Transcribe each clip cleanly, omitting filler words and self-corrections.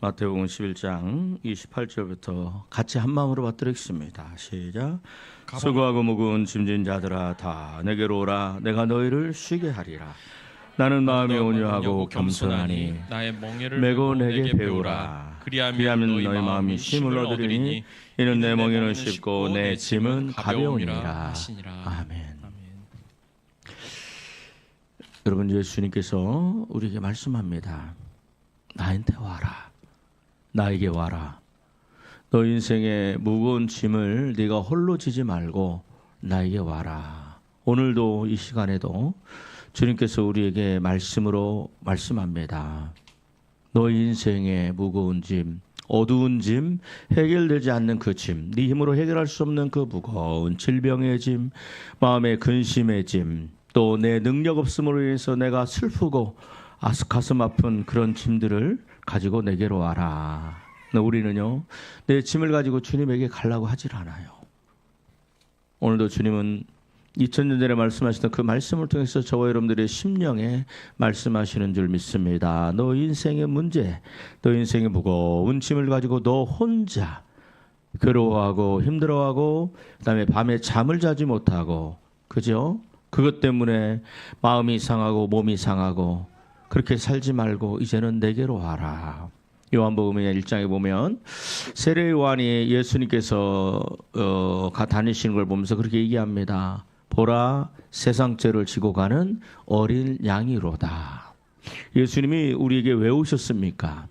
마태복음 11장 28절부터 같이 한 마음으로 받들겠습니다. 시작. 수고하고 무거운 짐진 자들아 다 내게로 오라. 내가 너희를 쉬게 하리라. 나는 마음이 온유하고 겸손하니 나의 멍에를 메고 내게 배우라. 그리하면 너희 마음이 쉼을 얻으리니 이는 내 멍에는 쉽고 내 짐은 가벼우니라. 아멘. 여러분, 예수님께서 우리에게 말씀합니다. 나한테 와라. 나에게 와라. 너 인생의 무거운 짐을 네가 홀로 지지 말고 나에게 와라. 오늘도 이 시간에도 주님께서 우리에게 말씀으로 말씀합니다. 너 인생의 무거운 짐, 어두운 짐, 해결되지 않는 그 짐, 네 힘으로 해결할 수 없는 그 무거운 질병의 짐, 마음의 근심의 짐, 또 내 능력 없음으로 인해서 내가 슬프고 가슴 아픈 그런 짐들을 가지고 내게로 와라. 우리는요, 내 짐을 가지고 주님에게 가려고 하질 않아요. 오늘도 주님은 2000년 전에 말씀하시던 그 말씀을 통해서 저와 여러분들의 심령에 말씀하시는 줄 믿습니다. 너 인생의 문제, 너 인생의 무거운 짐을 가지고 너 혼자 괴로워하고 힘들어하고 그다음에 밤에 잠을 자지 못하고, 그죠? 그것 때문에 마음이 상하고 몸이 상하고 그렇게 살지 말고 이제는 내게로 와라. 요한복음의 1장에 보면 세례 요한이 예수님께서 다니시는 걸 보면서 그렇게 얘기합니다. 보라, 세상 죄를 지고 가는 어린 양이로다. 예수님이 우리에게 왜 오셨습니까?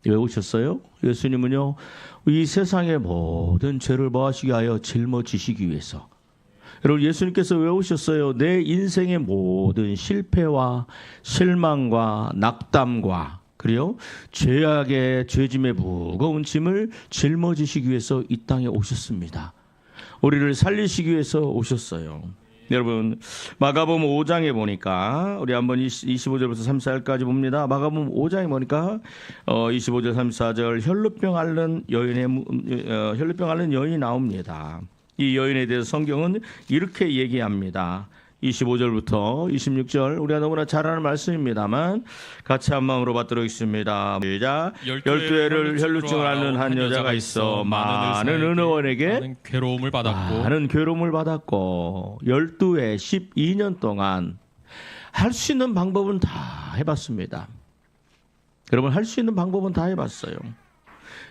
왜 오셨어요? 예수님은요, 이 세상의 모든 죄를 뭐하시기 하여 짊어지시기 위해서. 여러분, 예수님께서 왜 오셨어요? 내 인생의 모든 실패와 실망과 낙담과 그리고 죄악의 죄짐의 무거운 짐을 짊어지시기 위해서 이 땅에 오셨습니다. 우리를 살리시기 위해서 오셨어요. 여러분, 마가복음 5장에 보니까 우리 한번 25절부터 34절까지 봅니다. 마가복음 5장에 보니까 25절 34절 혈루병 앓는 여인이 나옵니다. 이 여인에 대해서 성경은 이렇게 얘기합니다. 25절부터 26절, 우리가 너무나 잘 아는 말씀입니다만 같이 한 마음으로 받도록 있습니다. 시작. 12회를 혈루증을 앓는 한 여자가 있어 많은 의원에게 많은 괴로움을 받았고 12회 12년 동안 할 수 있는 방법은 다 해봤습니다. 여러분, 할 수 있는 방법은 다 해봤어요.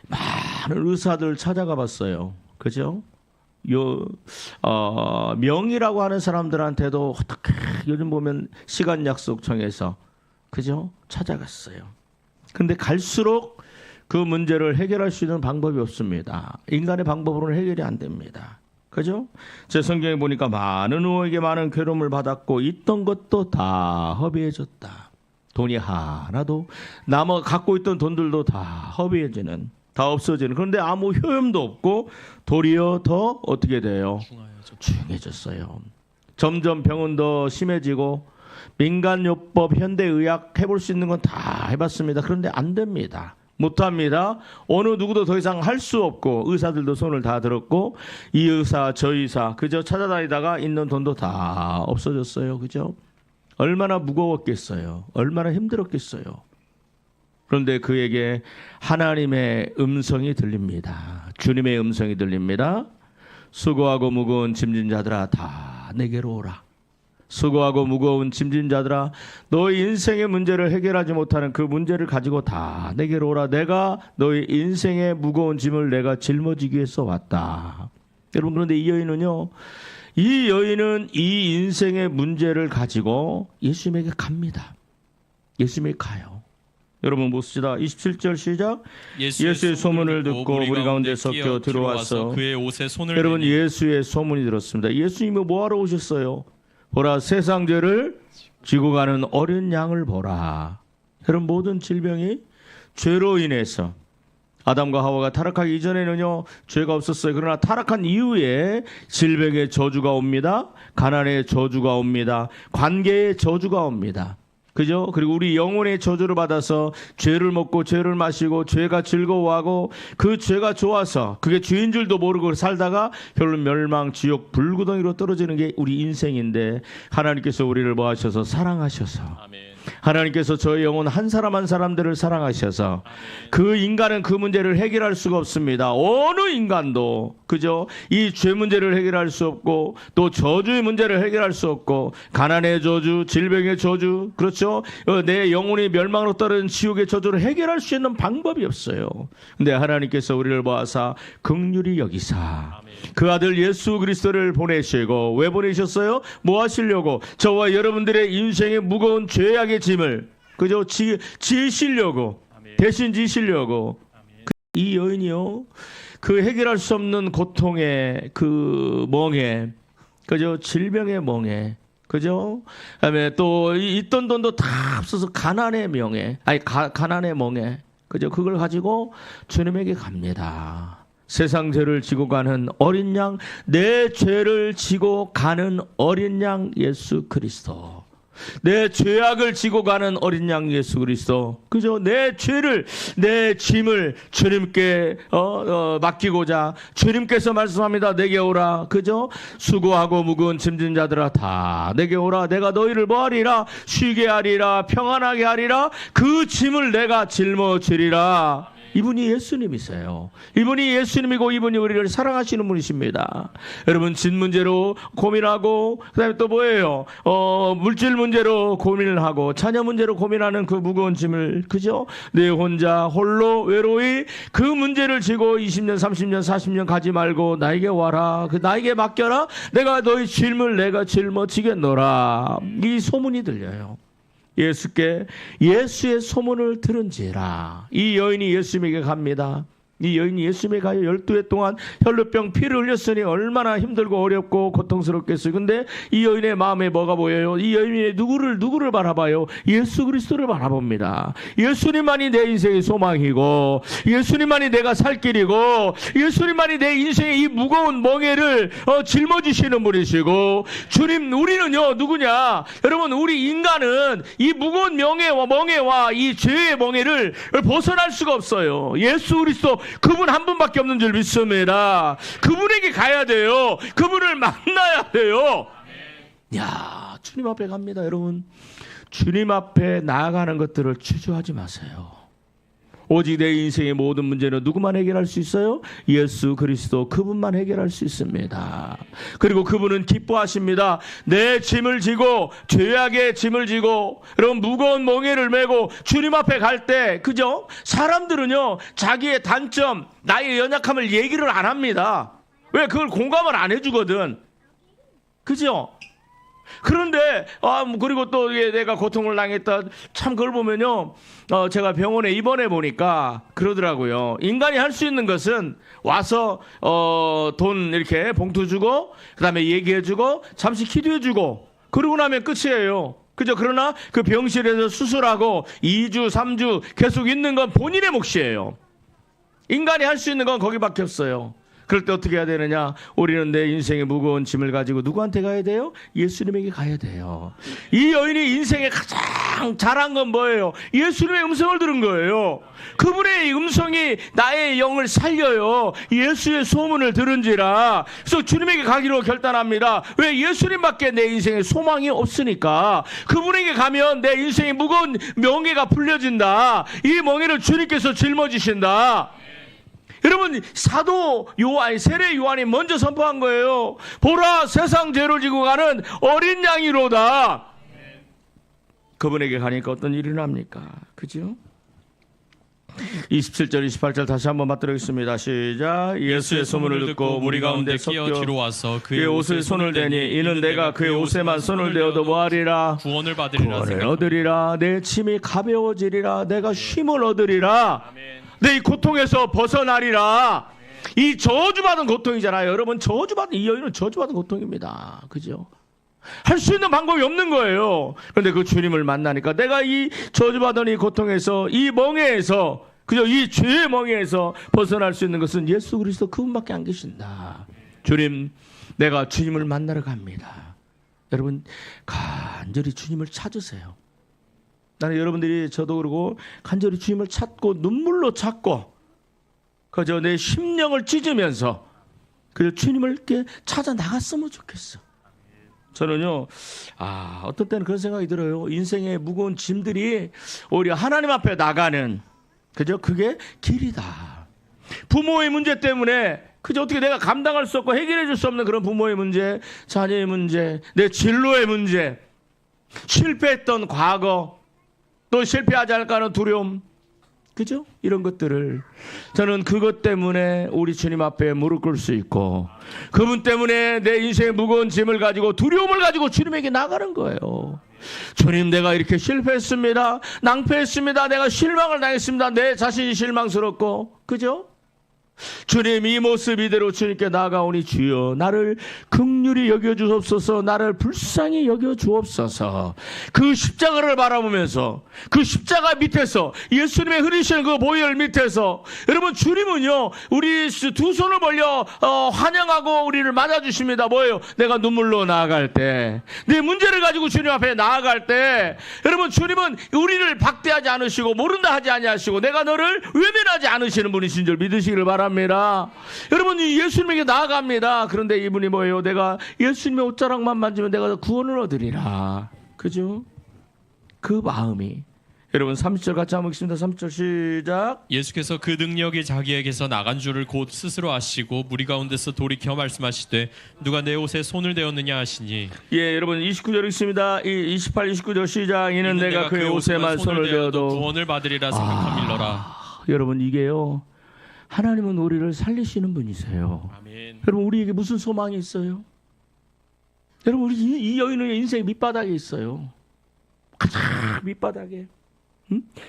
많은 의사들 찾아가 봤어요. 그죠? 명의라고 하는 사람들한테도 어떻게 요즘 보면 시간 약속 정해서, 그죠? 찾아갔어요. 근데 갈수록 그 문제를 해결할 수 있는 방법이 없습니다. 인간의 방법으로는 해결이 안 됩니다. 그죠? 제 성경에 보니까 많은 의원에게 많은 괴로움을 받았고 있던 것도 다 허비해졌다. 돈이 하나도 갖고 있던 돈들도 다 허비해지는, 다 없어지는, 그런데 아무 효험도 없고 도리어 더 어떻게 돼요? 중해졌어요. 점점 병은 더 심해지고 민간요법, 현대의학 해볼 수 있는 건 다 해봤습니다. 그런데 안 됩니다. 못합니다. 어느 누구도 더 이상 할 수 없고 의사들도 손을 다 들었고 이 의사 저 의사 그저 찾아다니다가 있는 돈도 다 없어졌어요. 그죠? 얼마나 무거웠겠어요. 얼마나 힘들었겠어요. 그런데 그에게 하나님의 음성이 들립니다. 주님의 음성이 들립니다. 수고하고 무거운 짐진 자들아 다 내게로 오라. 수고하고 무거운 짐진 자들아, 너의 인생의 문제를 해결하지 못하는 그 문제를 가지고 다 내게로 오라. 내가 너의 인생의 무거운 짐을 내가 짊어지기 위해서 왔다. 여러분, 그런데 이 여인은 이 인생의 문제를 가지고 예수님에게 갑니다. 예수님에게 가요. 여러분 봅시다. 27절 시작. 예수의 소문을 듣고 우리 가운데 섞여 들어와서 그의 옷에 손을 여러분 대니. 예수의 소문이 들었습니다. 예수님이 뭐하러 오셨어요? 보라, 세상 죄를 지고 가는 어린 양을 보라. 여러분, 모든 질병이 죄로 인해서, 아담과 하와가 타락하기 이전에는요 죄가 없었어요. 그러나 타락한 이후에 질병의 저주가 옵니다. 가난의 저주가 옵니다. 관계의 저주가 옵니다. 그죠? 그리고 우리 영혼의 저주를 받아서 죄를 먹고 죄를 마시고 죄가 즐거워하고 그 죄가 좋아서 그게 죄인 줄도 모르고 살다가 결론 멸망, 지옥, 불구덩이로 떨어지는 게 우리 인생인데, 하나님께서 우리를 뭐 하셔서 사랑하셔서 아멘. 하나님께서 저의 영혼 한 사람 한 사람들을 사랑하셔서 그 인간은 그 문제를 해결할 수가 없습니다. 어느 인간도 그죠? 이 죄 문제를 해결할 수 없고 또 저주의 문제를 해결할 수 없고 가난의 저주, 질병의 저주, 그렇죠? 내 영혼이 멸망으로 떨어진 지옥의 저주를 해결할 수 있는 방법이 없어요. 근데 하나님께서 우리를 보아사 긍휼히 여기사 그 아들 예수 그리스도를 보내시고 왜 보내셨어요? 뭐 하시려고? 저와 여러분들의 인생의 무거운 죄악의 짐을 그죠? 지시려고 대신 지시려고. 이 여인이요 그 해결할 수 없는 고통의 그 멍에 그죠? 질병의 멍에 그죠? 그다음에 또 있던 돈도 다 없어서 가난의 명예 가난의 멍에 그죠? 그걸 가지고 주님에게 갑니다. 세상 죄를 지고 가는 어린 양, 내 죄를 지고 가는 어린 양 예수 그리스도. 내 죄악을 지고 가는 어린 양 예수 그리스도. 그죠? 내 죄를, 내 짐을 주님께 맡기고자 주님께서 말씀합니다. 내게 오라. 그죠? 수고하고 무거운 짐진 자들아 다 내게 오라. 내가 너희를 뭐하리라? 쉬게 하리라. 평안하게 하리라. 그 짐을 내가 짊어지리라. 이분이 예수님이세요. 이분이 예수님이고 이분이 우리를 사랑하시는 분이십니다. 여러분 진 문제로 고민하고 그다음에 또 뭐예요? 물질 문제로 고민을 하고 자녀 문제로 고민하는 그 무거운 짐을 그죠? 내 혼자 홀로 외로이 그 문제를 지고 20년 30년 40년 가지 말고 나에게 와라. 그 나에게 맡겨라. 내가 너희 짐을 내가 짊어지겠노라. 이 소문이 들려요. 예수께 예수의 소문을 들은지라. 이 여인이 예수님에게 갑니다. 이 여인이 예수님에게 가요. 12해 동안 혈루병 피를 흘렸으니 얼마나 힘들고 어렵고 고통스럽겠어요. 근데 이 여인의 마음에 뭐가 보여요? 이 여인이 누구를 바라봐요? 예수 그리스도를 바라봅니다. 예수님만이 내 인생의 소망이고 예수님만이 내가 살 길이고 예수님만이 내 인생의 이 무거운 멍에를 짊어지시는 분이시고 주님 우리는요 누구냐? 여러분 우리 인간은 이 무거운 멍에와 이 죄의 멍에를 벗어날 수가 없어요. 예수 그리스도 그분 한 분밖에 없는 줄 믿습니다. 그분에게 가야 돼요. 그분을 만나야 돼요. 야, 주님 앞에 갑니다, 여러분. 주님 앞에 나아가는 것들을 주저하지 마세요. 오직 내 인생의 모든 문제는 누구만 해결할 수 있어요? 예수 그리스도 그분만 해결할 수 있습니다. 그리고 그분은 기뻐하십니다. 내 짐을 지고 죄악의 짐을 지고 여러분 무거운 멍에를 메고 주님 앞에 갈 때 그죠? 사람들은요 자기의 단점 나의 연약함을 얘기를 안 합니다. 왜? 그걸 공감을 안 해주거든. 그죠? 그런데 그리고 또 내가 고통을 당했다 참 그걸 보면요 제가 병원에 입원해 보니까 그러더라고요. 인간이 할 수 있는 것은 와서 돈 이렇게 봉투 주고 그다음에 얘기해 주고 잠시 기도해 주고 그러고 나면 끝이에요. 그죠? 그러나 그 병실에서 수술하고 2주 3주 계속 있는 건 본인의 몫이에요. 인간이 할 수 있는 건 거기밖에 없어요. 그럴 때 어떻게 해야 되느냐? 우리는 내 인생의 무거운 짐을 가지고 누구한테 가야 돼요? 예수님에게 가야 돼요. 이 여인이 인생에 가장 잘한 건 뭐예요? 예수님의 음성을 들은 거예요. 그분의 음성이 나의 영을 살려요. 예수의 소문을 들은지라. 그래서 주님에게 가기로 결단합니다. 왜? 예수님밖에 내 인생에 소망이 없으니까. 그분에게 가면 내 인생의 무거운 멍에가 풀려진다. 이 멍에를 주님께서 짊어지신다. 여러분 사도 요한 세례 요한이 먼저 선포한 거예요. 보라 세상 죄를 지고 가는 어린 양이로다. 그분에게 가니까 어떤 일이 납니까? 그죠? 27절 28절 다시 한번 맞들겠습니다. 시작. 예수의 소문을 듣고 무리 가운데 섞여 뒤로 와서 그의 옷에 손을 대니 이는 내가 그의 옷에만 손을 대어도 뭐하리라? 구원을 얻으리라. 내 짐이 가벼워지리라. 내가 쉼을 얻으리라. 아멘. 내 이 고통에서 벗어나리라. 이 저주받은 고통이잖아요. 여러분 저주받은 이 여인은 저주받은 고통입니다. 그죠? 할 수 있는 방법이 없는 거예요. 그런데 그 주님을 만나니까 내가 이 저주받은 이 고통에서 이 멍에에서 그죠? 이 죄의 멍에에서 벗어날 수 있는 것은 예수 그리스도 그분밖에 안 계신다. 주님 내가 주님을 만나러 갑니다. 여러분 간절히 주님을 찾으세요. 나는 여러분들이 저도 그러고 간절히 주님을 찾고 눈물로 찾고 그저 내 심령을 찢으면서 그 주님을 이렇게 찾아 나갔으면 좋겠어. 저는요, 어떤 때는 그런 생각이 들어요. 인생의 무거운 짐들이 오히려 하나님 앞에 나가는, 그죠? 그게 길이다. 부모의 문제 때문에, 그죠? 어떻게 내가 감당할 수 없고 해결해 줄 수 없는 그런 부모의 문제, 자녀의 문제, 내 진로의 문제, 실패했던 과거, 또 실패하지 않을까 하는 두려움, 그죠? 이런 것들을 저는 그것 때문에 우리 주님 앞에 무릎 꿇을 수 있고 그분 때문에 내 인생의 무거운 짐을 가지고 두려움을 가지고 주님에게 나가는 거예요. 주님, 내가 이렇게 실패했습니다. 낭패했습니다. 내가 실망을 당했습니다. 내 자신이 실망스럽고, 그죠? 주님, 이 모습 이대로 주님께 나아가오니 주여 나를 긍휼히 여겨주옵소서, 나를 불쌍히 여겨주옵소서. 그 십자가를 바라보면서 그 십자가 밑에서 예수님의 흐리시는 그 보혈 밑에서 여러분, 주님은요 우리 두 손을 벌려 환영하고 우리를 맞아주십니다. 뭐예요? 내가 눈물로 나아갈 때, 내 문제를 가지고 주님 앞에 나아갈 때, 여러분, 주님은 우리를 박대하지 않으시고 모른다 하지 아니하시고 내가 너를 외면하지 않으시는 분이신 줄 믿으시기를 바랍니다. 여러분, 예수님에게 나아갑니다. 그런데 이분이 뭐예요? 내가 예수님의 옷자락만 만지면 내가 구원을 얻으리라. 그죠? 그 마음이. 여러분, 30절 같이 한번 읽습니다. 30절 시작. 예수께서 그 능력이 자기에게서 나간 줄을 곧 스스로 아시고 무리 가운데서 돌이켜 말씀하시되 누가 내 옷에 손을 대었느냐 하시니. 예, 여러분 29절 읽습니다. 28, 29절 시작. 이는 내가 그의 옷에만 손을 대어도 구원을 받으리라 생각함일러라. 여러분, 이게요, 하나님은 우리를 살리시는 분이세요. 아멘. 여러분, 우리에게 무슨 소망이 있어요? 여러분, 우리 이 여인의 인생 밑바닥에 있어요. 가장 밑바닥에.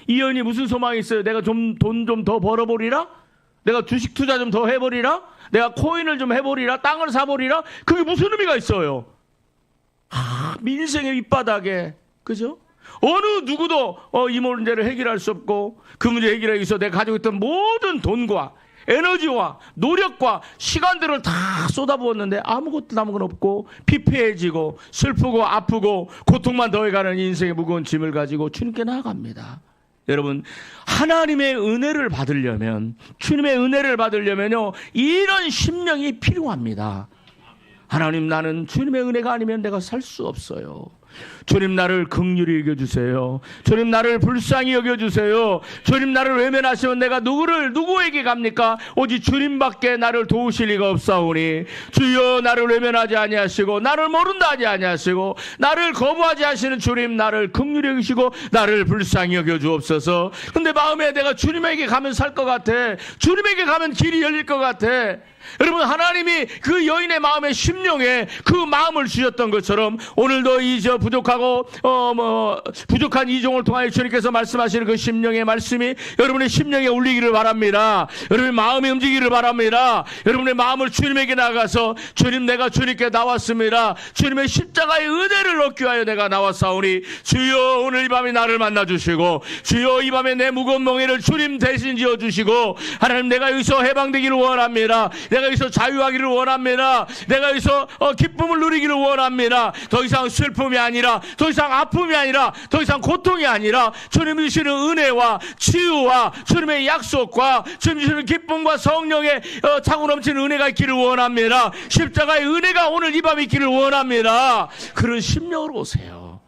이 여인이 무슨 소망이 있어요? 내가 돈 좀 더 벌어버리라? 내가 주식 투자 좀 더 해버리라? 내가 코인을 좀 해버리라? 땅을 사버리라? 그게 무슨 의미가 있어요? 인생의 밑바닥에. 그죠? 어느 누구도 이 문제를 해결할 수 없고 그 문제 해결하기 위해서 내가 가지고 있던 모든 돈과 에너지와 노력과 시간들을 다 쏟아부었는데 아무것도 남은 건 없고 피폐해지고 슬프고 아프고 고통만 더해가는 인생의 무거운 짐을 가지고 주님께 나아갑니다. 여러분, 하나님의 은혜를 받으려면, 주님의 은혜를 받으려면요, 이런 심령이 필요합니다. 하나님, 나는 주님의 은혜가 아니면 내가 살 수 없어요. 주님, 나를 긍휼히 여겨주세요. 주님, 나를 불쌍히 여겨주세요. 주님, 나를 외면하시면 내가 누구에게 갑니까? 오직 주님밖에 나를 도우실 리가 없사오니 주여, 나를 외면하지 아니하시고 나를 모른다 하지 아니하시고 나를 거부하지 하시는 주님, 나를 긍휼히 여기시고 나를 불쌍히 여겨주옵소서. 근데 마음에 내가 주님에게 가면 살 것 같아. 주님에게 가면 길이 열릴 것 같아. 여러분, 하나님이 그 여인의 마음에 심령에 그 마음을 주셨던 것처럼 오늘도 이 부족하고 부족한 이종을 통하여 주님께서 말씀하시는 그 심령의 말씀이 여러분의 심령에 울리기를 바랍니다. 여러분의 마음이 움직이기를 바랍니다. 여러분의 마음을 주님에게 나가서 주님, 내가 주님께 나왔습니다. 주님의 십자가의 은혜를 얻기 위하여 내가 나왔사오니 주여, 오늘 이 밤에 나를 만나주시고 주여, 이 밤에 내 무거운 멍에를 주님 대신 지어주시고 하나님, 내가 여기서 해방되기를 원합니다. 내가 여기서 자유하기를 원합니다. 내가 여기서 기쁨을 누리기를 원합니다. 더 이상 슬픔이 아니라, 더 이상 아픔이 아니라, 더 이상 고통이 아니라 주님이 주시는 은혜와 치유와 주님의 약속과 주님이 주시는 기쁨과 성령의 차고 넘치는 은혜가 있기를 원합니다. 십자가의 은혜가 오늘 이 밤에 있기를 원합니다. 그런 심령으로 오세요.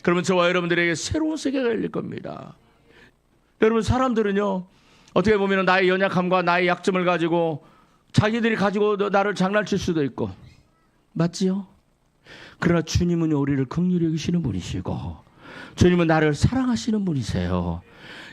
그러면 저와 여러분들에게 새로운 세계가 열릴 겁니다. 여러분, 사람들은요, 어떻게 보면 나의 연약함과 나의 약점을 가지고 자기들이 가지고 나를 장난칠 수도 있고, 맞지요? 그러나 주님은 우리를 긍휼히 여기시는 분이시고 주님은 나를 사랑하시는 분이세요.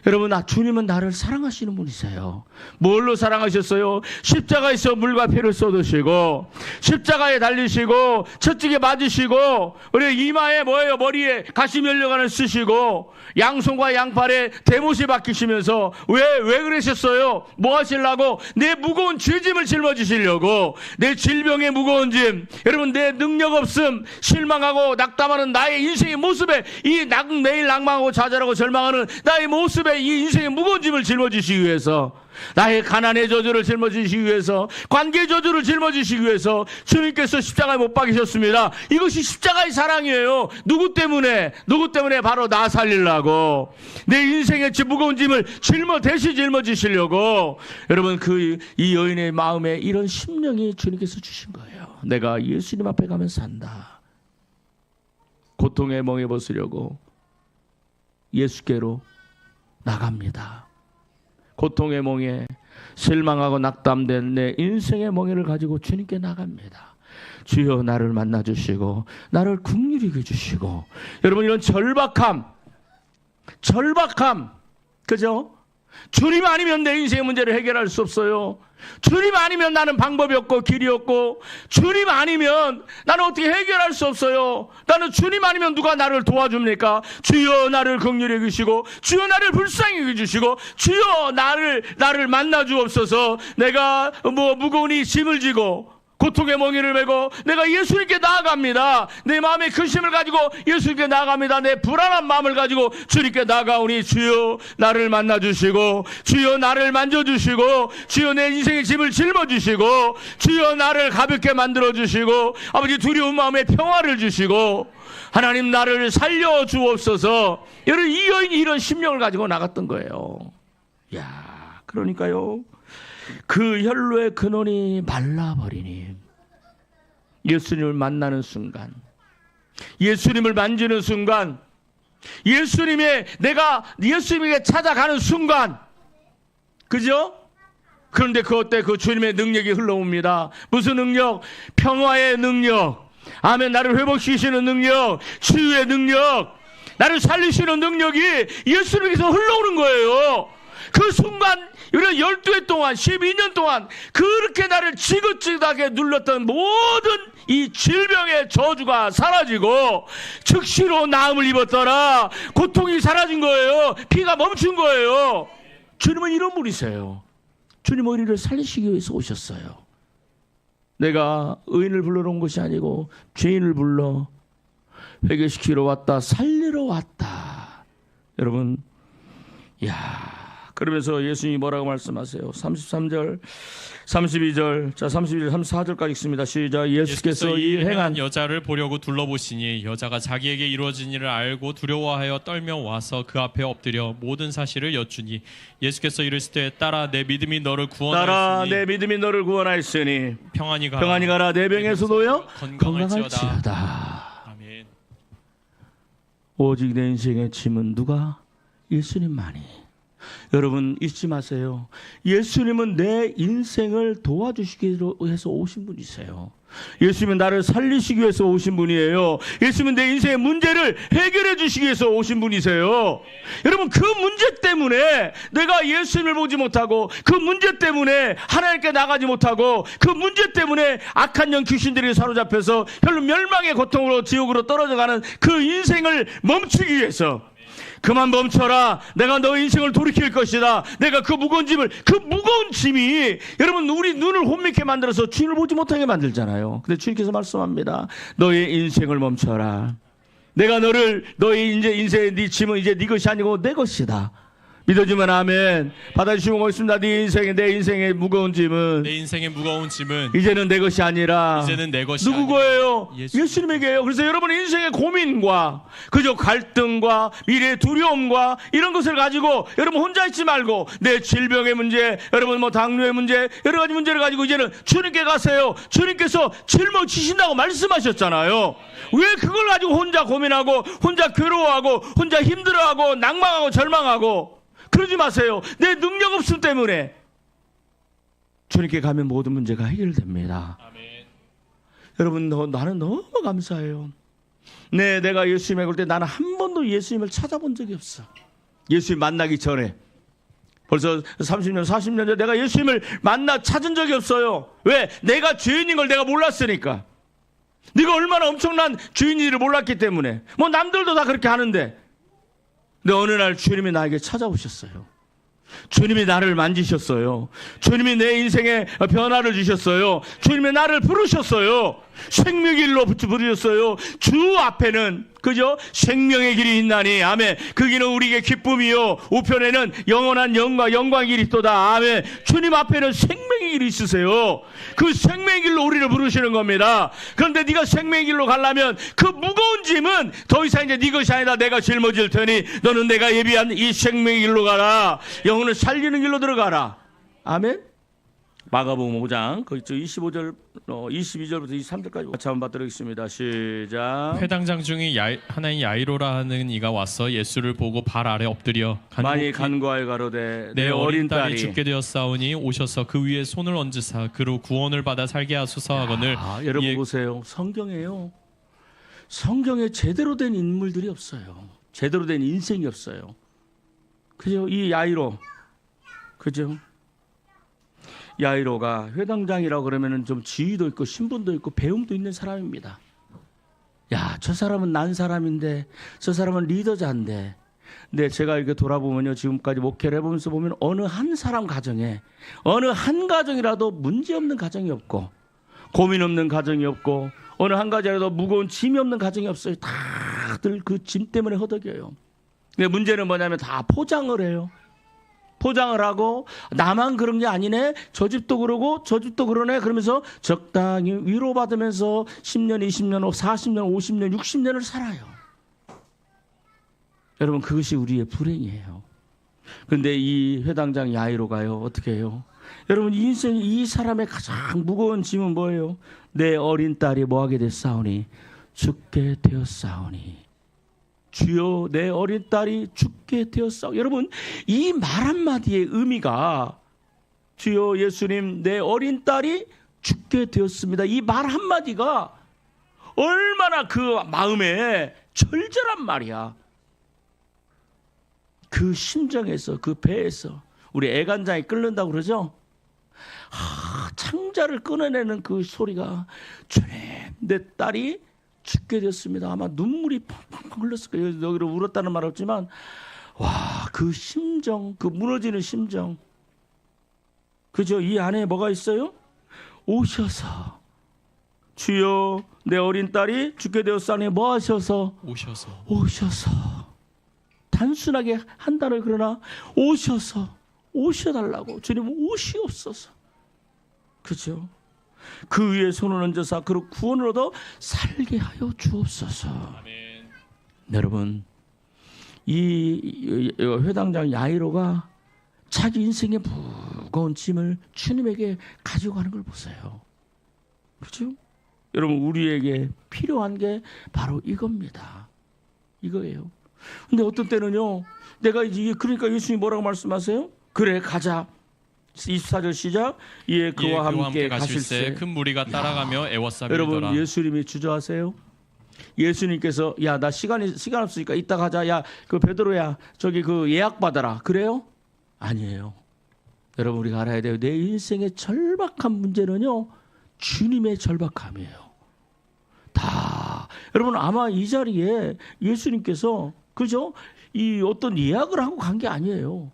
여러분, 주님은 나를 사랑하시는 분이세요. 뭘로 사랑하셨어요? 십자가에서 물과 피를 쏟으시고 십자가에 달리시고 채찍에 맞으시고 우리 이마에 뭐예요? 머리에 가시 면류관을 쓰시고 양손과 양팔에 대못이 박히시면서 왜 그러셨어요? 뭐 하시려고? 내 무거운 죄짐을 짊어지시려고. 내 질병의 무거운 짐, 여러분, 내 능력 없음, 실망하고 낙담하는 나의 인생의 모습에 매일 낭망하고 좌절하고 절망하는 나의 모습에 이 인생의 무거운 짐을 짊어지시기 위해서, 나의 가난의 저주를 짊어지시기 위해서, 관계 저주를 짊어지시기 위해서 주님께서 십자가에 못 박이셨습니다. 이것이 십자가의 사랑이에요. 누구 때문에? 바로 나 살리려고. 내 인생의 무거운 짐을 대신 짊어지시려고. 여러분, 이 여인의 마음에 이런 심령이 주님께서 주신 거예요. 내가 예수님 앞에 가면 산다. 고통의 멍에 벗으려고 예수께로 나갑니다. 고통의 멍에 실망하고 낙담된 내 인생의 멍에를 가지고 주님께 나갑니다. 주여 나를 만나주시고 나를 긍휼히 여겨주시고. 여러분, 이런 절박함, 그죠? 주님 아니면 내 인생의 문제를 해결할 수 없어요. 주님 아니면 나는 방법이 없고 길이 없고, 주님 아니면 나는 어떻게 해결할 수 없어요. 나는 주님 아니면 누가 나를 도와줍니까? 주여 나를 긍휼히 여기시고, 주여 나를 불쌍히 여기주시고, 주여 나를 만나 주옵소서. 내가 무거운 이 짐을 지고 고통의 멍에를 메고 내가 예수님께 나아갑니다. 내 마음의 근심을 가지고 예수님께 나아갑니다. 내 불안한 마음을 가지고 주님께 나아가오니 주여 나를 만나주시고, 주여 나를 만져주시고, 주여 내 인생의 짐을 짊어주시고, 주여 나를 가볍게 만들어주시고, 아버지 두려운 마음에 평화를 주시고, 하나님 나를 살려주옵소서. 여러분, 이 여인이 이런 심령을 가지고 나갔던 거예요. 야, 그러니까요, 그 혈로의 근원이 말라버리니 예수님을 만나는 순간, 예수님을 만지는 순간, 내가 예수님에게 찾아가는 순간, 그죠? 그런데 그때 그 주님의 능력이 흘러옵니다. 무슨 능력? 평화의 능력, 아멘. 나를 회복시키시는 능력, 치유의 능력, 나를 살리시는 능력이 예수님에게서 흘러오는 거예요. 그 순간, 이런 12해 동안, 12년 동안 그렇게 나를 지긋지긋하게 눌렀던 모든 이 질병의 저주가 사라지고 즉시로 나음을 입었더라. 고통이 사라진 거예요. 피가 멈춘 거예요. 주님은 이런 분이세요. 주님은 우리를 살리시기 위해서 오셨어요. 내가 의인을 불러러 온 것이 아니고 죄인을 불러 회개시키러 왔다, 살리러 왔다. 여러분, 그러면서 예수님이 뭐라고 말씀하세요? 33절, 32절, 32절, 34절까지 읽습니다. 시작. 예수께서 이 행한 여자를 보려고 둘러보시니 여자가 자기에게 이루어진 일을 알고 두려워하여 떨며 와서 그 앞에 엎드려 모든 사실을 여쭈니 예수께서 이르시되 딸아 내 믿음이 너를 구원하였으니 평안히 가라. 내 병에서 놓여 건강할지어다. 아멘. 오직 내 인생의 짐은 누가? 예수님만이. 여러분, 잊지 마세요. 예수님은 내 인생을 도와주시기 위해서 오신 분이세요. 예수님은 나를 살리시기 위해서 오신 분이에요. 예수님은 내 인생의 문제를 해결해 주시기 위해서 오신 분이세요. 여러분, 그 문제 때문에 내가 예수님을 보지 못하고, 그 문제 때문에 하나님께 나가지 못하고, 그 문제 때문에 악한 영 귀신들이 사로잡혀서 혈로 멸망의 고통으로 지옥으로 떨어져가는 그 인생을 멈추기 위해서, 그만 멈춰라. 내가 너 인생을 돌이킬 것이다. 내가 그 무거운 짐이 여러분 우리 눈을 혼미케 만들어서 주님을 보지 못하게 만들잖아요. 근데 주님께서 말씀합니다. 너의 인생을 멈춰라. 내가 너의 인생의 네 짐은 이제 네 것이 아니고 내 것이다. 믿어주면 아멘. 받아주시면 고맙습니다. 내 인생의 무거운 짐은 이제는 내 것이 아니라 누구 거예요? 예수님에게요. 그래서 여러분의 인생의 고민과 그저 갈등과 미래의 두려움과 이런 것을 가지고 여러분 혼자 있지 말고, 내 질병의 문제, 여러분 당뇨의 문제, 여러 가지 문제를 가지고 이제는 주님께 가세요. 주님께서 짊어지신다고 말씀하셨잖아요. 왜 그걸 가지고 혼자 고민하고, 혼자 괴로워하고, 혼자 힘들어하고, 낭망하고, 절망하고 그러지 마세요. 내 능력 없음 때문에 주님께 가면 모든 문제가 해결됩니다. 아멘. 여러분, 나는 너무 감사해요. 내가 예수님에게 올 때 나는 한 번도 예수님을 찾아본 적이 없어. 예수님 만나기 전에 벌써 30년, 40년 전에 내가 예수님을 찾은 적이 없어요. 왜? 내가 죄인인 걸 내가 몰랐으니까. 네가 얼마나 엄청난 죄인인지를 몰랐기 때문에. 남들도 다 그렇게 하는데, 근데 어느 날 주님이 나에게 찾아오셨어요. 주님이 나를 만지셨어요. 주님이 내 인생에 변화를 주셨어요. 주님이 나를 부르셨어요. 생명의 길로 부르셨어요. 주 앞에는 그죠? 생명의 길이 있나니 아멘. 그 길은 우리에게 기쁨이요 우편에는 영원한 영광의 길이 있도다. 아멘. 주님 앞에는 생명의 길이 있으세요. 그 생명의 길로 우리를 부르시는 겁니다. 그런데 네가 생명의 길로 가려면 그 무거운 짐은 더 이상 이제 네 것이 아니라 내가 짊어질 테니 너는 내가 예비한 이 생명의 길로 가라. 영혼을 살리는 길로 들어가라. 아멘. 마가복음 5장 거기 22절 22절부터 23절까지 같이 한번 받도록하겠습니다. 시작. 회당장 중에 하나인 야이로라 하는 이가 와서 예수를 보고 발 아래 엎드려 많이 간곡히 간구하여 가로되 내 어린 딸이 죽게 되었사오니 오셔서 그 위에 손을 얹으사 그로 구원을 받아 살게 하소서 하거늘. 여러분 이에 보세요. 성경에요. 성경에 제대로 된 인물들이 없어요. 제대로 된 인생이 없어요. 그죠? 이 야이로, 그죠? 야이로가 회당장이라고 그러면은 좀 지위도 있고 신분도 있고 배움도 있는 사람입니다. 야, 저 사람은 난 사람인데, 저 사람은 리더자인데. 근데 제가 이렇게 돌아보면요, 지금까지 목회를 해보면서 보면 어느 한 사람 가정에, 어느 한 가정이라도 문제 없는 가정이 없고, 고민 없는 가정이 없고, 어느 한 가지라도 무거운 짐이 없는 가정이 없어요. 다들 그 짐 때문에 허덕여요. 근데 문제는 뭐냐면 다 포장을 해요. 포장을 하고 나만 그런 게 아니네. 저 집도 그러고 저 집도 그러네. 그러면서 적당히 위로받으면서 10년, 20년, 40년, 50년, 60년을 살아요. 여러분 그것이 우리의 불행이에요. 그런데 이 회당장 야이로가요. 어떻게 해요? 여러분 인생 이 사람의 가장 무거운 짐은 뭐예요? 내 어린 딸이 뭐하게 됐사오니 죽게 되었사오니 주여 내 어린 딸이 죽게 되었사오. 여러분 이 말 한마디의 의미가 주여 예수님 내 어린 딸이 죽게 되었습니다. 이 말 한마디가 얼마나 그 마음에 절절한 말이야. 그 심정에서 그 배에서 우리 애간장이 끓는다고 그러죠. 창자를 끊어내는 그 소리가 주님 내 딸이 죽게 됐습니다. 아마 눈물이 팡팡 흘렀을 거예요. 여기로 울었다는 말 없지만 와, 그 심정, 그 무너지는 심정. 그죠? 이 안에 뭐가 있어요? 오셔서 주여 내 어린 딸이 죽게 되었사니 뭐 하셔서? 오셔서 단순하게 한 단어를 그러나 오셔서 오셔달라고 주님 오시옵소서. 그죠? 그 위에 손을 얹어서 그로 구원을 얻어 살게 하여 주옵소서. 아멘. 여러분 이 회당장 야이로가 자기 인생의 무거운 짐을 주님에게 가지고 가는 걸 보세요. 그렇죠? 여러분 우리에게 필요한 게 바로 이겁니다. 이거예요. 근데 어떤 때는요, 내가 이제 그러니까 예수님이 뭐라고 말씀하세요? 그래 가자. 24절 시작. 예, 그와 함께 가실새 큰 무리가 따라가며 애워싸밀더라. 여러분 예수님이 주저하세요? 예수님께서 야 나 시간 없으니까 이따 가자. 야 그 베드로야 저기 그 예약 받아라. 그래요? 아니에요. 여러분 우리가 알아야 돼요. 내 인생의 절박한 문제는요 주님의 절박함이에요. 다 여러분 아마 이 자리에 예수님께서 그죠? 이 어떤 예약을 하고 간 게 아니에요.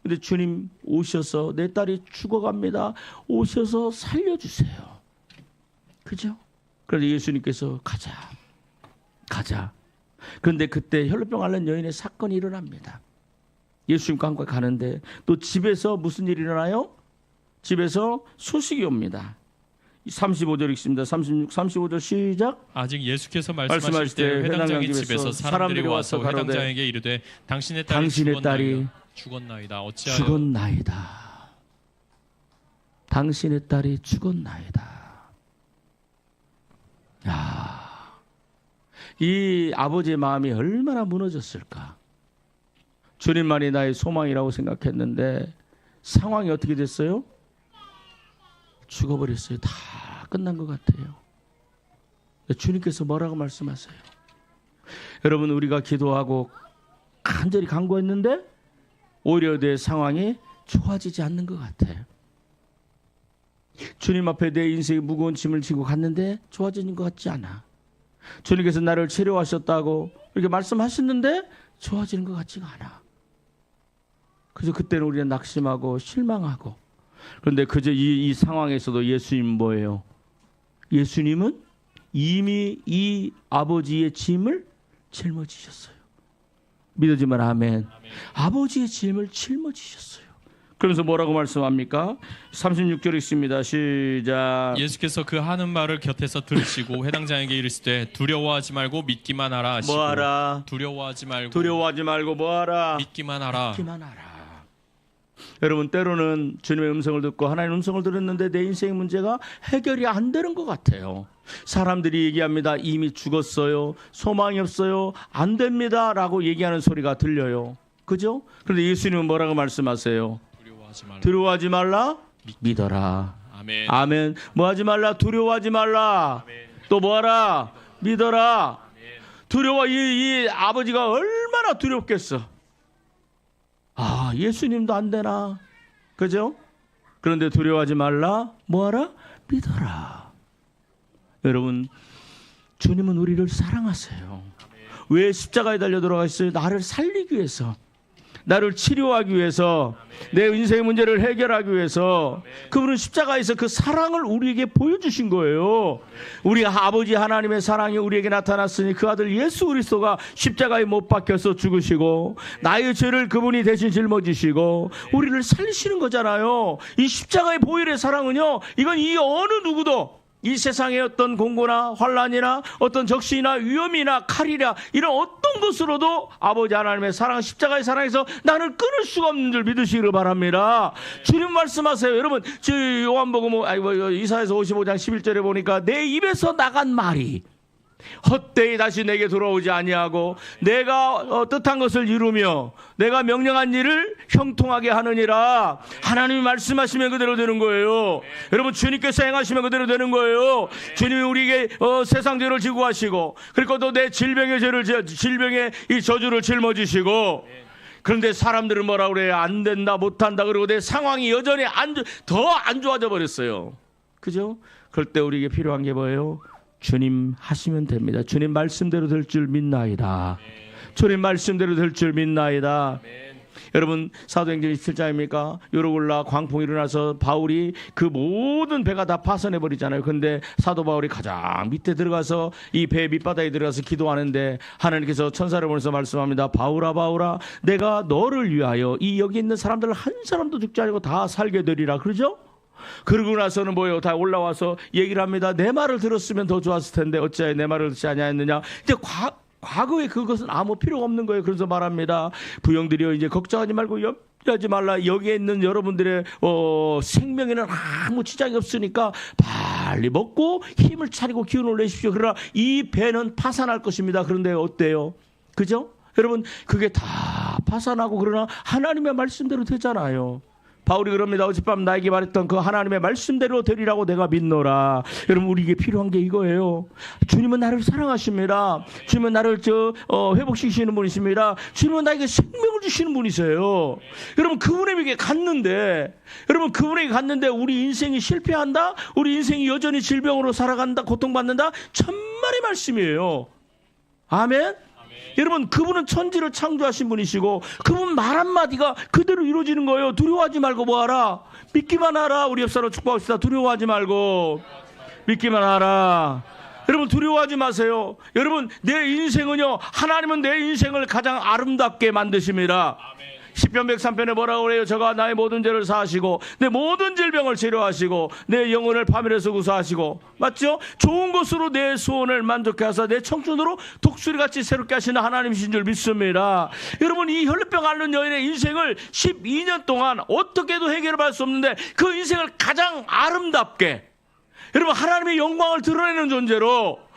근데 주님 오셔서 내 딸이 죽어갑니다. 오셔서 살려주세요. 그죠? 그래서 예수님께서 가자. 그런데 그때 혈루병 앓는 여인의 사건이 일어납니다. 예수님과 함께 가는데 또 집에서 무슨 일이 일어나요? 집에서 소식이 옵니다. 35절 읽습니다. 35절 시작. 아직 예수께서 말씀하실 때 회당장의 집에서 사람들이 와서 회당장에게 이르되 당신의 딸이 죽었나이다. 어찌하여 죽었나이다. 당신의 딸이 죽었나이다. 야, 이 아버지의 마음이 얼마나 무너졌을까. 주님만이 나의 소망이라고 생각했는데 상황이 어떻게 됐어요? 죽어버렸어요. 다 끝난 것 같아요. 주님께서 뭐라고 말씀하세요? 여러분 우리가 기도하고 간절히 간구했는데 오히려 내 상황이 좋아지지 않는 것 같아요. 주님 앞에 내 인생의 무거운 짐을 지고 갔는데 좋아지는 것 같지 않아. 주님께서 나를 치료하셨다고 이렇게 말씀하셨는데 좋아지는 것 같지가 않아. 그래서 그때는 우리는 낙심하고 실망하고. 그런데 그저 이 상황에서도 예수님 뭐예요? 예수님은 이미 이 아버지의 짐을 짊어지셨어요. 믿어지면 아멘. 아버지의 짐을 짊어지셨어요. 그러면서 뭐라고 말씀합니까? 36절 읽습니다. 시작. 예수께서 그 하는 말을 곁에서 들으시고 회당장에게 이르시되 두려워하지 말고 믿기만 하라 하시고. 뭐하라? 두려워하지 말고 뭐하라? 믿기만 하라. 여러분, 때로는 주님의 음성을 듣고 하나님의 음성을 들었는데 내 인생의 문제가 해결이 안 되는 것 같아요. 사람들이 얘기합니다. 이미 죽었어요. 소망이 없어요. 안 됩니다. 라고 얘기하는 소리가 들려요. 그죠? 그런데 예수님은 뭐라고 말씀하세요? 두려워하지 말라. 믿어라. 아멘. 아멘. 뭐 하지 말라? 두려워하지 말라. 아멘. 또 뭐하라? 믿어라. 아멘. 두려워. 이 아버지가 얼마나 두렵겠어. 아, 예수님도 안 되나? 그죠? 그런데 두려워하지 말라. 뭐하라? 믿어라. 여러분, 주님은 우리를 사랑하세요. 왜 십자가에 달려 돌아가셨어요? 나를 살리기 위해서, 나를 치료하기 위해서, 내 인생의 문제를 해결하기 위해서. 그분은 십자가에서 그 사랑을 우리에게 보여주신 거예요. 우리 아버지 하나님의 사랑이 우리에게 나타났으니 그 아들 예수 그리스도가 십자가에 못 박혀서 죽으시고 나의 죄를 그분이 대신 짊어지시고 우리를 살리시는 거잖아요. 이 십자가의 보혈의 사랑은요, 이건 이 어느 누구도 이 세상의 어떤 공고나 환란이나 어떤 적시나 위험이나 칼이나 이런 어떤 것으로도 아버지 하나님의 사랑, 십자가의 사랑에서 나를 끊을 수가 없는 줄 믿으시기를 바랍니다. 주님 말씀하세요. 여러분, 요한복음 이사야서 55장 11절에 보니까 내 입에서 나간 말이 헛되이 다시 내게 돌아오지 아니하고 내가 뜻한 것을 이루며 내가 명령한 일을 형통하게 하느니라. 하나님이 말씀하시면 그대로 되는 거예요. 여러분, 주님께서 행하시면 그대로 되는 거예요. 주님이 우리에게 세상 죄를 지고 하시고, 그리고 또 내 질병의 이 저주를 짊어지시고. 그런데 사람들은 뭐라 그래요? 안 된다, 못한다. 그리고 내 상황이 여전히 더 안 좋아져 버렸어요. 그죠? 그럴 때 우리에게 필요한 게 뭐예요? 주님 하시면 됩니다. 주님 말씀대로 될 줄 믿나이다. 주님 말씀대로 될 줄 믿나이다. 여러분, 사도행전 27장입니까? 요르골라 광풍이 일어나서 바울이 그 모든 배가 다 파손해 버리잖아요. 근데 사도 바울이 가장 밑에 들어가서 이 배 밑바닥에 들어가서 기도하는데 하나님께서 천사를 보내서 말씀합니다. 바울아, 바울아, 내가 너를 위하여 이 여기 있는 사람들 한 사람도 죽지 않고 다 살게 되리라. 그러죠? 그러고 나서는 뭐예요? 다 올라와서 얘기를 합니다. 내 말을 들었으면 더 좋았을 텐데 어찌하여 내 말을 듣지 아니하였느냐. 이제 과거에 그것은 아무 필요가 없는 거예요. 그래서 말합니다. 부형들이여, 이제 걱정하지 말고 염려하지 말라. 여기에 있는 여러분들의 생명에는 아무 지장이 없으니까 빨리 먹고 힘을 차리고 기운을 내십시오. 그러나 이 배는 파산할 것입니다. 그런데 어때요? 그죠? 여러분, 그게 다 파산하고 그러나 하나님의 말씀대로 되잖아요. 바울이 그럽니다. 어젯밤 나에게 말했던 그 하나님의 말씀대로 되리라고 내가 믿노라. 여러분, 우리에게 필요한 게 이거예요. 주님은 나를 사랑하십니다. 주님은 나를 회복시키시는 분이십니다. 주님은 나에게 생명을 주시는 분이세요. 여러분, 그분에게 갔는데, 우리 인생이 실패한다? 우리 인생이 여전히 질병으로 살아간다? 고통받는다? 천만의 말씀이에요. 아멘? 여러분, 그분은 천지를 창조하신 분이시고 그분 말 한마디가 그대로 이루어지는 거예요. 두려워하지 말고 뭐하라? 믿기만 하라. 우리 옆사람 축복합시다. 두려워하지 말고 믿기만 하라. 여러분, 두려워하지 마세요. 여러분, 내 인생은요, 하나님은 내 인생을 가장 아름답게 만드십니다. 시편 103편에 뭐라고 그래요? 저가 나의 모든 죄를 사하시고 내 모든 질병을 치료하시고 내 영혼을 파멸해서 구사하시고, 맞죠? 좋은 것으로 내 소원을 만족해 하사 내 청춘으로 독수리같이 새롭게 하시는 하나님이신 줄 믿습니다. 여러분, 이 혈루병 앓는 여인의 인생을 12년 동안 어떻게도 해결할 수 없는데 그 인생을 가장 아름답게, 여러분, 하나님의 영광을 드러내는 존재로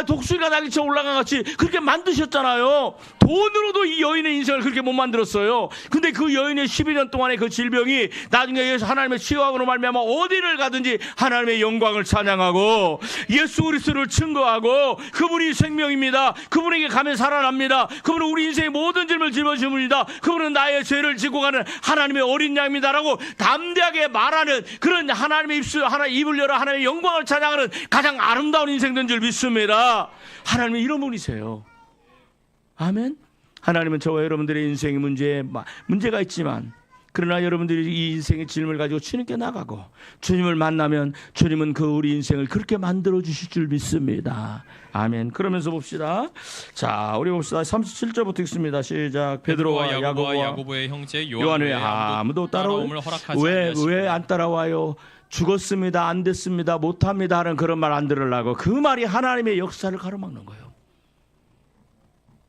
독수리가 나기처럼 올라간 같이 그렇게 만드셨잖아요. 돈으로도 이 여인의 인생을 그렇게 못 만들었어요. 근데 그 여인의 12년 동안의 그 질병이 나중에 하나님의 치유함으로 말미암아 어디를 가든지 하나님의 영광을 찬양하고 예수 그리스도를 증거하고 그분이 생명입니다. 그분에게 가면 살아납니다. 그분은 우리 인생의 모든 질문을 짊어지는 분이다. 그분은 나의 죄를 지고 가는 하나님의 어린 양입니다라고 담대하게 말하는 그런 하나님의 입을 열어 하나님의 영광을 찬양하는 가장 아름다운 인생 된 줄 믿습니다. 하나님은 이런 분이세요. 아멘. 하나님은 저와 여러분들의 인생의 문제가 있지만, 그러나 여러분들이 이 인생의 질문을 가지고 주님께 나가고 주님을 만나면 주님은 그 우리 인생을 그렇게 만들어 주실 줄 믿습니다. 아멘. 그러면서 봅시다. 자, 우리 봅시다. 37절부터 읽습니다. 시작. 베드로와 야고보의 형제 요한을 아무도 따라옴을 허락하지 않으시고. 왜 안 따라와요? 죽었습니다, 안 됐습니다, 못합니다 하는 그런 말 안 들으려고. 그 말이 하나님의 역사를 가로막는 거예요.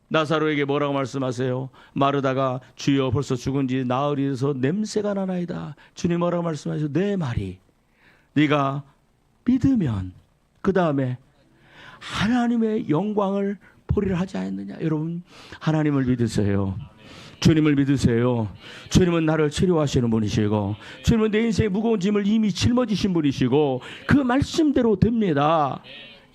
나사로에게 뭐라고 말씀하세요? 마르다가 주여 벌써 죽은 지 나흘이 돼서 냄새가 나나이다. 주님 뭐라고 말씀하세요? 내 말이 네가 믿으면 그 다음에 하나님의 영광을 보리라 하지 않느냐. 여러분, 하나님을 믿으세요. 주님을 믿으세요. 주님은 나를 치료하시는 분이시고, 주님은 내 인생의 무거운 짐을 이미 짊어지신 분이시고, 그 말씀대로 됩니다.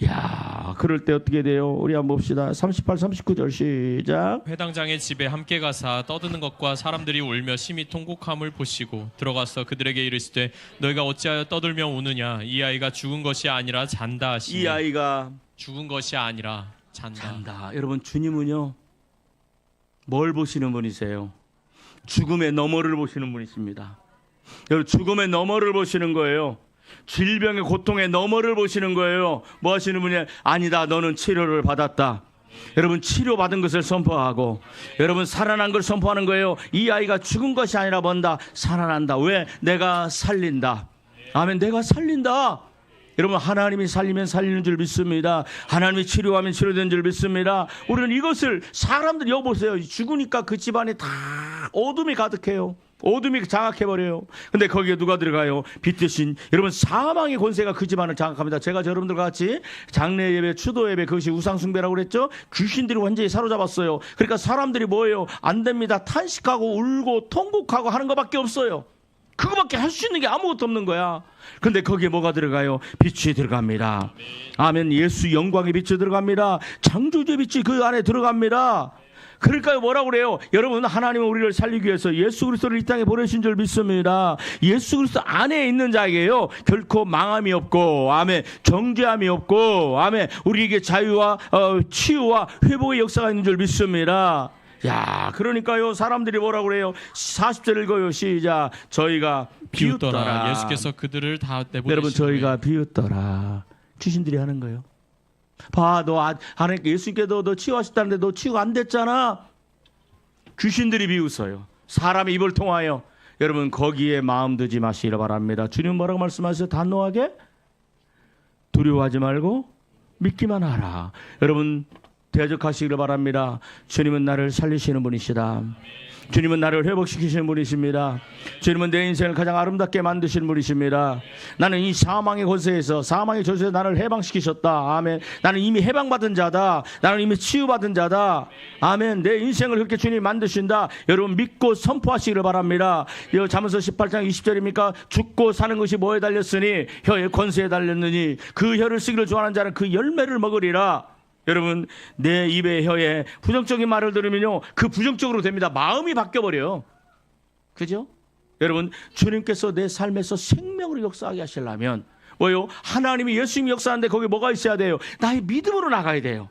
야, 그럴 때 어떻게 돼요? 우리 한번 봅시다. 38, 39절 시작. 회당장의 집에 함께 가사 떠드는 것과 사람들이 울며 심히 통곡함을 보시고 들어가서 그들에게 이르시되 너희가 어찌하여 떠들며 우느냐. 이 아이가 죽은 것이 아니라 잔다 하시니. 이 아이가 죽은 것이 아니라 잔다. 여러분, 주님은요 뭘 보시는 분이세요? 죽음의 너머를 보시는 분이십니다. 여러분, 죽음의 너머를 보시는 거예요. 질병의 고통의 너머를 보시는 거예요. 뭐 하시는 분이에요? 아니다, 너는 치료를 받았다. 여러분, 치료받은 것을 선포하고, 여러분, 살아난 걸 선포하는 거예요. 이 아이가 죽은 것이 아니라 뭔다? 살아난다. 왜? 내가 살린다. 아멘. 내가 살린다. 여러분, 하나님이 살리면 살리는 줄 믿습니다. 하나님이 치료하면 치료된 줄 믿습니다. 우리는 이것을, 사람들 여보세요, 죽으니까 그 집안에 다 어둠이 가득해요. 어둠이 장악해버려요. 근데 거기에 누가 들어가요? 빛 대신, 여러분, 사망의 권세가 그 집안을 장악합니다. 제가 여러분들과 같이 장례 예배, 추도 예배, 그것이 우상숭배라고 그랬죠. 귀신들이 완전히 사로잡았어요. 그러니까 사람들이 뭐예요? 안 됩니다. 탄식하고 울고 통곡하고 하는 것밖에 없어요. 그거밖에 할 수 있는 게 아무것도 없는 거야. 근데 거기에 뭐가 들어가요? 빛이 들어갑니다. 아멘. 예수 영광의 빛이 들어갑니다. 창조주의 빛이 그 안에 들어갑니다. 그러니까 뭐라고 그래요? 여러분, 하나님은 우리를 살리기 위해서 예수 그리스도를 이 땅에 보내신 줄 믿습니다. 예수 그리스도 안에 있는 자에게요 결코 망함이 없고, 아멘, 정죄함이 없고, 아멘, 우리에게 자유와 치유와 회복의 역사가 있는 줄 믿습니다. 야, 그러니까요, 사람들이 뭐라고 그래요? 40절 읽어요. 시작. 저희가 비웃더라. 예수께서 그들을 다 내보내시니. 여러분, 저희가 비웃더라. 귀신들이 하는 거예요. 봐, 너 하나님께, 예수님께도 너 치유하셨다는데 너 치유가 안 됐잖아. 귀신들이 비웃어요. 사람의 입을 통하여. 여러분, 거기에 마음 두지 마시기를 바랍니다. 주님 뭐라고 말씀하세요? 단호하게 두려워하지 말고 믿기만 하라. 여러분, 대적하시기를 바랍니다. 주님은 나를 살리시는 분이시다. 주님은 나를 회복시키시는 분이십니다. 주님은 내 인생을 가장 아름답게 만드시는 분이십니다. 나는 이 사망의 권세에서, 사망의 저주에서 나를 해방시키셨다. 아멘. 나는 이미 해방받은 자다. 나는 이미 치유받은 자다. 아멘. 내 인생을 그렇게 주님이 만드신다. 여러분, 믿고 선포하시기를 바랍니다. 잠언서 18장 20절입니까? 죽고 사는 것이 뭐에 달렸으니 혀의 권세에 달렸느니 그 혀를 쓰기를 좋아하는 자는 그 열매를 먹으리라. 여러분, 내 입의 혀에 부정적인 말을 들으면요 그 부정적으로 됩니다. 마음이 바뀌어버려요. 그죠? 여러분, 주님께서 내 삶에서 생명으로 역사하게 하시려면 뭐요? 하나님이, 예수님이 역사하는데 거기 뭐가 있어야 돼요? 나의 믿음으로 나가야 돼요.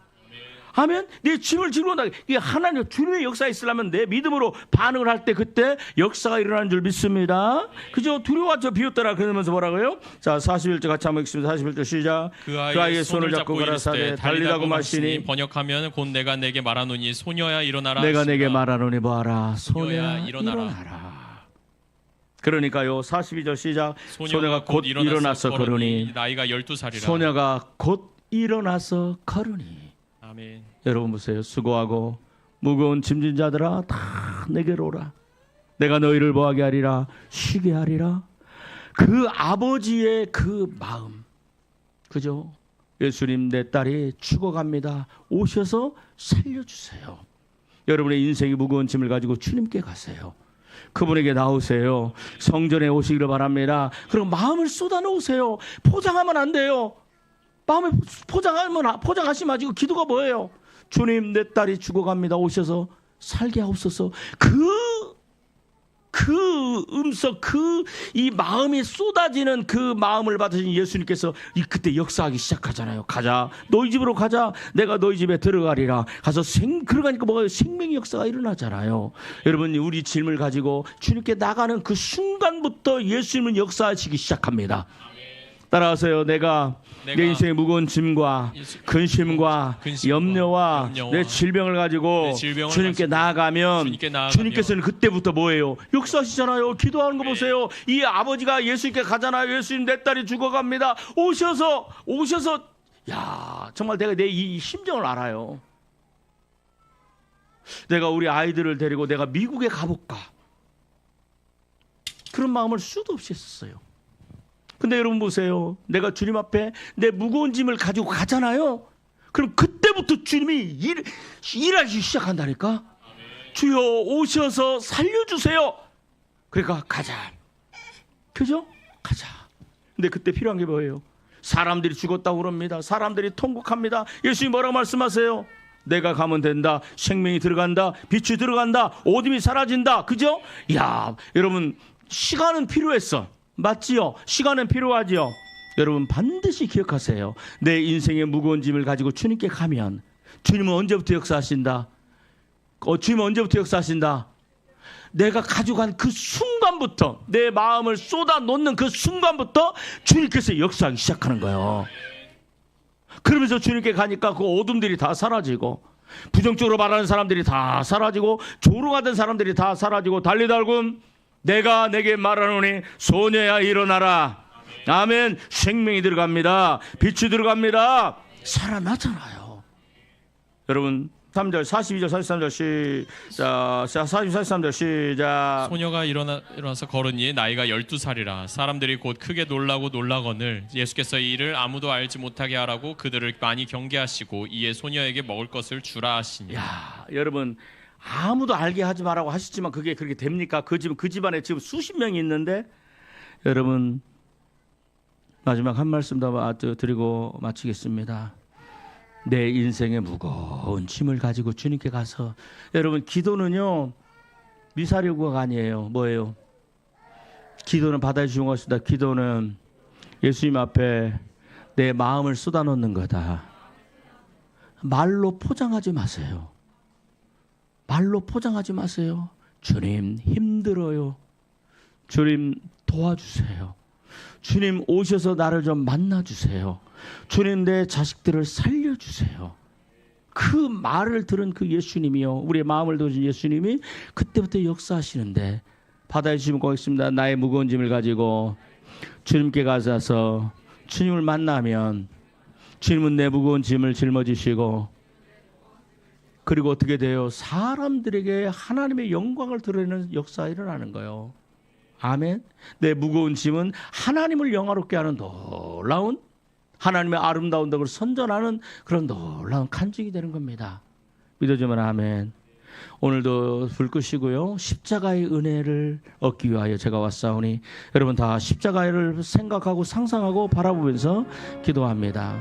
아멘. 내 짐을 지고 나가. 이게 하나님 주님의 역사에 있으려면 내 믿음으로 반응을 할 때 그때 역사가 일어나는 줄 믿습니다. 그죠? 두려워하죠. 비웃더라 그러면서 뭐라고요? 자, 41절 같이 한번 읽습니다. 41절 시작. 그 아이의 손을 잡고 가라사대 달리라고 마시니, 번역하면 곧 내가 내게 말하노니 소녀야 일어나라. 내가 내게 말하노니 뭐하라. 소녀야 일어나라. 그러니까요, 42절 시작. 소녀가 곧 일어나서 걸으니. 나이가 12살이라. 소녀가 곧 일어나서 걸으니. 아멘. 여러분 보세요. 수고하고 무거운 짐진 자들아 다 내게로 오라. 내가 너희를 뭐하게 하리라? 쉬게 하리라. 그 아버지의 그 마음, 그죠? 예수님, 내 딸이 죽어갑니다. 오셔서 살려주세요. 여러분의 인생이 무거운 짐을 가지고 주님께 가세요. 그분에게 나오세요. 성전에 오시기를 바랍니다. 그리고 마음을 쏟아놓으세요. 포장하면 안 돼요. 마음에 포장하시면 아직 기도가 뭐예요? 주님, 내 딸이 죽어갑니다. 오셔서 살게 하옵소서. 그 음성, 이 마음이 쏟아지는 그 마음을 받으신 예수님께서 그때 역사하기 시작하잖아요. 가자, 너희 집으로 가자. 내가 너희 집에 들어가리라. 가서 그러니까 뭐가 생명의 역사가 일어나잖아요. 여러분, 우리 짐을 가지고 주님께 나가는 그 순간부터 예수님은 역사하시기 시작합니다. 따라하세요. 내가 내 인생의 무거운 짐과 근심과 염려와 내 질병을 가지고 주님께 나아가면 주님께서는 그때부터 뭐예요? 역사하시잖아요. 기도하는 거 보세요. 이 아버지가 예수님께 가잖아요. 예수님, 내 딸이 죽어갑니다. 오셔서 야, 정말 내가 내 이 심정을 알아요. 내가 우리 아이들을 데리고 내가 미국에 가볼까? 그런 마음을 수도 없이 했었어요. 근데 여러분 보세요. 내가 주님 앞에 내 무거운 짐을 가지고 가잖아요. 그럼 그때부터 주님이 일하기 시작한다니까. 주여 오셔서 살려주세요. 그러니까 가자. 그죠? 가자. 근데 그때 필요한 게 뭐예요? 사람들이 죽었다고 그럽니다. 사람들이 통곡합니다. 예수님이 뭐라고 말씀하세요? 내가 가면 된다. 생명이 들어간다. 빛이 들어간다. 어둠이 사라진다. 그죠? 야, 여러분 시간은 필요했어. 맞지요? 시간은 필요하지요. 여러분 반드시 기억하세요. 내 인생의 무거운 짐을 가지고 주님께 가면 주님은 언제부터 역사하신다? 주님은 언제부터 역사하신다? 내가 가져간 그 순간부터, 내 마음을 쏟아 놓는 그 순간부터 주님께서 역사하기 시작하는 거예요. 그러면서 주님께 가니까 그 어둠들이 다 사라지고, 부정적으로 말하는 사람들이 다 사라지고, 조롱하던 사람들이 다 사라지고, 달리달군 내가 내게 말하노니 소녀야 일어나라. 아멘. 생명이 들어갑니다. 빛이 들어갑니다. 살아나잖아요. 여러분 3절 42절 43절 시작. 43절 시작. 소녀가 일어나서 걸으니 나이가 12살이라 사람들이 곧 크게 놀라거늘 예수께서 이 일을 아무도 알지 못하게 하라고 그들을 많이 경계하시고 이에 소녀에게 먹을 것을 주라 하시니. 야, 여러분 아무도 알게 하지 말라고 하시지만 그게 그렇게 됩니까? 그 집안에 지금 수십 명이 있는데, 여러분 마지막 한 말씀 더 드리고 마치겠습니다. 내 인생의 무거운 짐을 가지고 주님께 가서, 여러분 기도는요 미사리 요구가 아니에요. 뭐예요? 기도는 받아주신 것이다. 기도는 예수님 앞에 내 마음을 쏟아놓는 거다. 말로 포장하지 마세요. 말로 포장하지 마세요. 주님 힘들어요. 주님 도와주세요. 주님 오셔서 나를 좀 만나주세요. 주님 내 자식들을 살려주세요. 그 말을 들은 그 예수님이요, 우리의 마음을 도우신 예수님이 그때부터 역사하시는데, 바다에 주님 고맙습니다. 나의 무거운 짐을 가지고 주님께 가서 주님을 만나면 주님은 내 무거운 짐을 짊어지시고, 그리고 어떻게 돼요? 사람들에게 하나님의 영광을 드러내는 역사가 일어나는 거예요. 아멘. 내 무거운 짐은 하나님을 영화롭게 하는 놀라운, 하나님의 아름다운 덕을 선전하는 그런 놀라운 간증이 되는 겁니다. 믿어주면 아멘. 오늘도 불 끄시고요, 십자가의 은혜를 얻기 위하여 제가 왔사오니 여러분 다 십자가를 생각하고 상상하고 바라보면서 기도합니다.